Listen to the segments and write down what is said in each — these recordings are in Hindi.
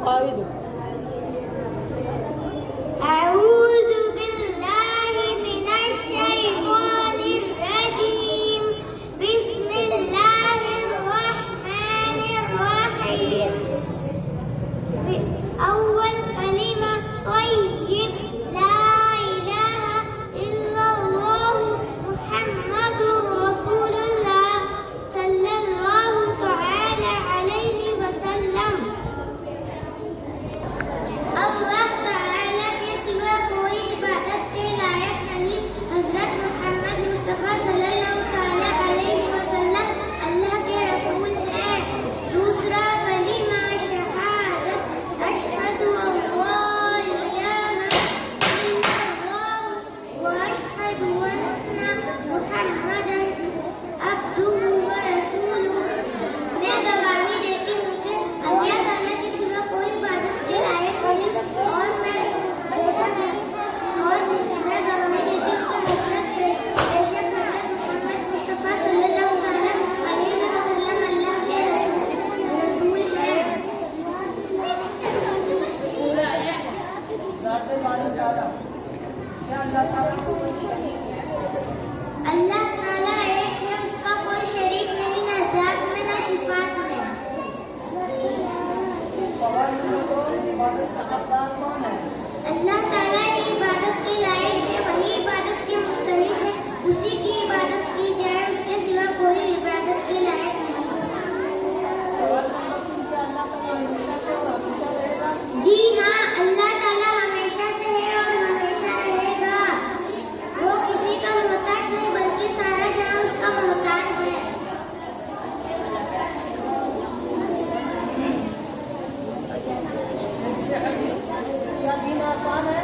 कायदो अऊज़ु बिल्लाहि मिनश शैतानिर रजीम बिस्मिल्लाहिर रहमानिर रहीम अव्वल कलिमा तय्यिब ला इलाहा इल्लल्लाह मुहम्मदुर रसूलुल्लाह सल्लल्लाहु तआला अलैहि वसल्लम। अल्लाह ताला के सिवा कोई इबादत के लायक नहीं। हजरत मोहम्मद मुस्तफ़ा सल्लल्लाहु ताला अलैहि वसल्लम अल्लाह के रसूल हैं। दूसरा कलिमा शहादत अशहदु अल्ला इलाहा इल्लल्लाह व अशहदु अन्ना मुहम्मदन अब्दुहु व रसूलुहु। मैं गवाही देती हूँ कि अल्लाह ताला के सिवा कोई इबादत के लायक नहीं और मैं गवाही देती हूँ कि बेशक हज़रत मोहम्मद मुस्तफ़ा सल्लल्लाहु ताला अलैहि वसल्लम अल्लाह के रसूल हैं। ज़ात बारी ताला क्या अल्लाह ताला को कोई शरीक है? अल्लाह ताला एक है, उसका कोई शरीक नहीं, न ज़ात में न सिफ़ात में। सवाल नंबर 2, इबादत का हकदार कौन है? अल्लाह ताला ही इबादत के लायक है, वही इबादत के मुस्तहिक है, उसी की इबादत की जाए, उसके सिवा कोई इबादत के लायक नहीं। सवाल नंबर 3, क्या अल्लाह ताला हमेशा से और हमेशा रहेगा? जी हाँ, अल्लाह ताला हमेशा से है और हमेशा रहेगा। वो किसी का मोहताज नहीं बल्कि सारा जहां उसका मोहताज है। इससे हदीस क्या दीन आसान है?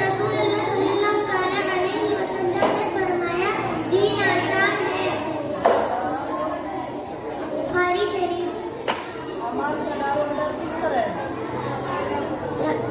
रसूल अल्लाह सल्लल्लाहु ताला अलैहि वसल्लम ने फरमाया दीन आसान है। बुखारी शरीफ। अमाल का दारोमदार किस तरह है?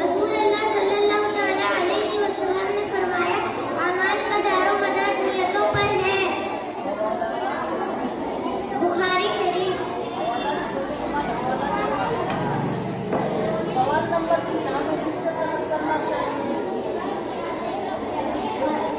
रसूल अल्लाह सल्लल्लाहु ताला अलैहि वसल्लम ने फरमाया अमाल का दारोमदार नियतों पर है। बुखारी शरीफ। सवाल नंबर 3, हमें किससे तलब करना चाहिए?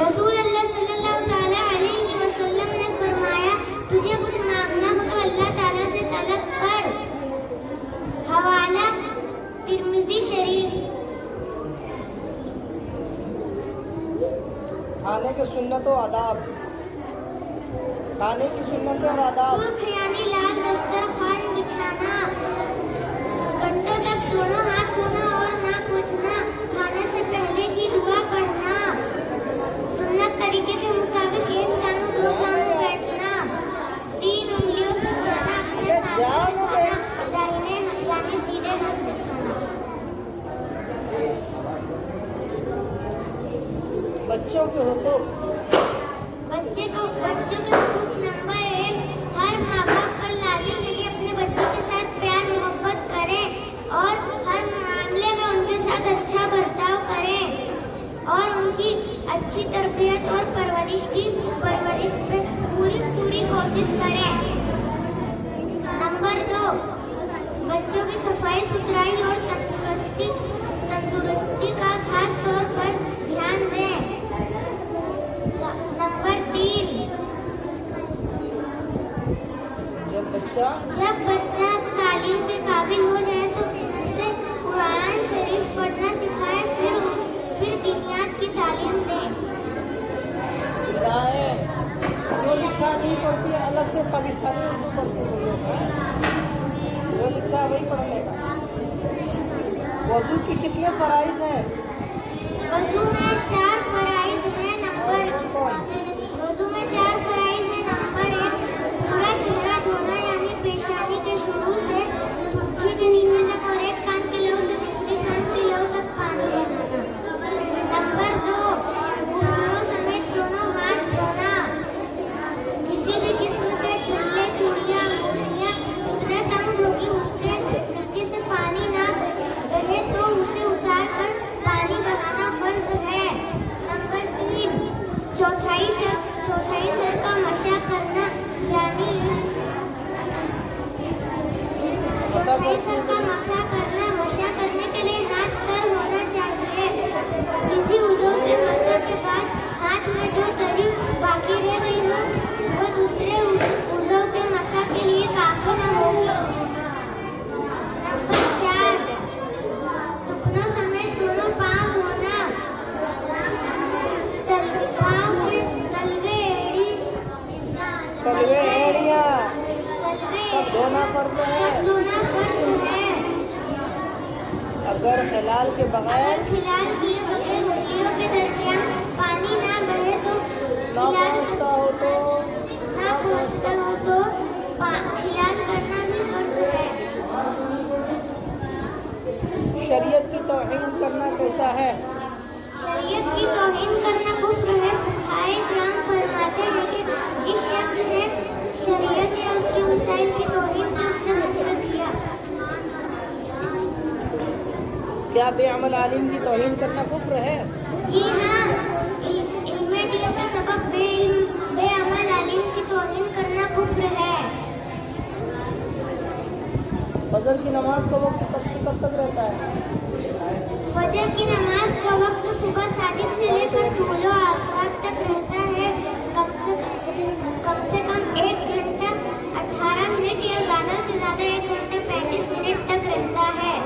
रसूल अल्लाह सल्लल्लाहु ताला अलैहि वसल्लम ने फरमाया तुझे कुछ मांगना हो तो अल्लाह ताला से तलब कर। हवाला तिर्मिज़ी शरीफ। खाने की सुन्नत और आदाब। खाने की सुन्नत और आदाब। सुर्खयानी लाल दस्तरखान बिछाना, घंटों तक दोनों हाथ धोना और नाक पोंछना, खाने से पहले की दुआ पढ़ना, सुन्नत तरीके के मुताबिक एक जानू दो जानू बैठना, 3 उंगलियों से खाना, अपने सामने से खाना, दाहिने यानी सीधे हाथ से खाना। बच्चों के हुकूक। बच्चों के हुकूक नंबर 1, हर माँ बाप पर लाजिम है कि अपने बच्चों के साथ प्यार मोहब्बत करें और हर मामले में उनके साथ अच्छा बर्ताव करें और उनकी अच्छी तरबियत और परवरिश पे पूरी कोशिश करें। नंबर 2, बच्चों की सफाई सुथराई और तंदुरुस्ती का खास तौर पर ध्यान दें। नंबर 3, जब बच्चा तालीम के काबिल हो जाए तो उसे कुरान शरीफ पढ़ना सिखाए, फिर दिनियात की तालीम दें। जो लिखा नहीं पढ़ती है अलग से पाकिस्तानी उर्दू पढ़ती है, जो लिखा है वही पढ़ने का। वज़ू की कितने फराइज़ हैं? वज़ू में 4 फराइज़ हैं। वज़ू में 4 फराइज़ हैं। नंबर 1, पूरा चेहरा धोना यानी पेशानी के शुरू से थुत्थी के नीचे तक और एक कान के लहू से दूसरे कान के लहू तक पानी बहाना। नंबर 2, उंगलियों धोना फर्ज है। धोना फर्ज है। अगर हिलाल के बगैर खिलाल किए बगैर उंगलियों के दरमियान पानी ना बहे तो ना पहुँचता हो तो खिलाल करना भी फर्ज है। शरीयत की तौहीन करना कैसा है? शरीयत की तौहीन करना कुफ्र है। आए किराम फरमाते हैं कि जिस शख्स ने शरीयत या उसके वसाइल की तौहीन की उसने कुफ्र किया। क्या बेअमल आलिम की तौहीन करना कुफ्र है? जी हाँ, इल्मे दीन का सबब बेअमल आलिम की तौहीन करना कुफ्र है। फजर की नमाज का वक्त कब से कब तक रहता है? फजर की नमाज का वक्त सुबह सादिक से लेकर तूलो आफताब तक रहता है। कम से कम 1 घंटा 18 मिनट या ज़्यादा से ज़्यादा 1 घंटा 35 मिनट तक रहता है।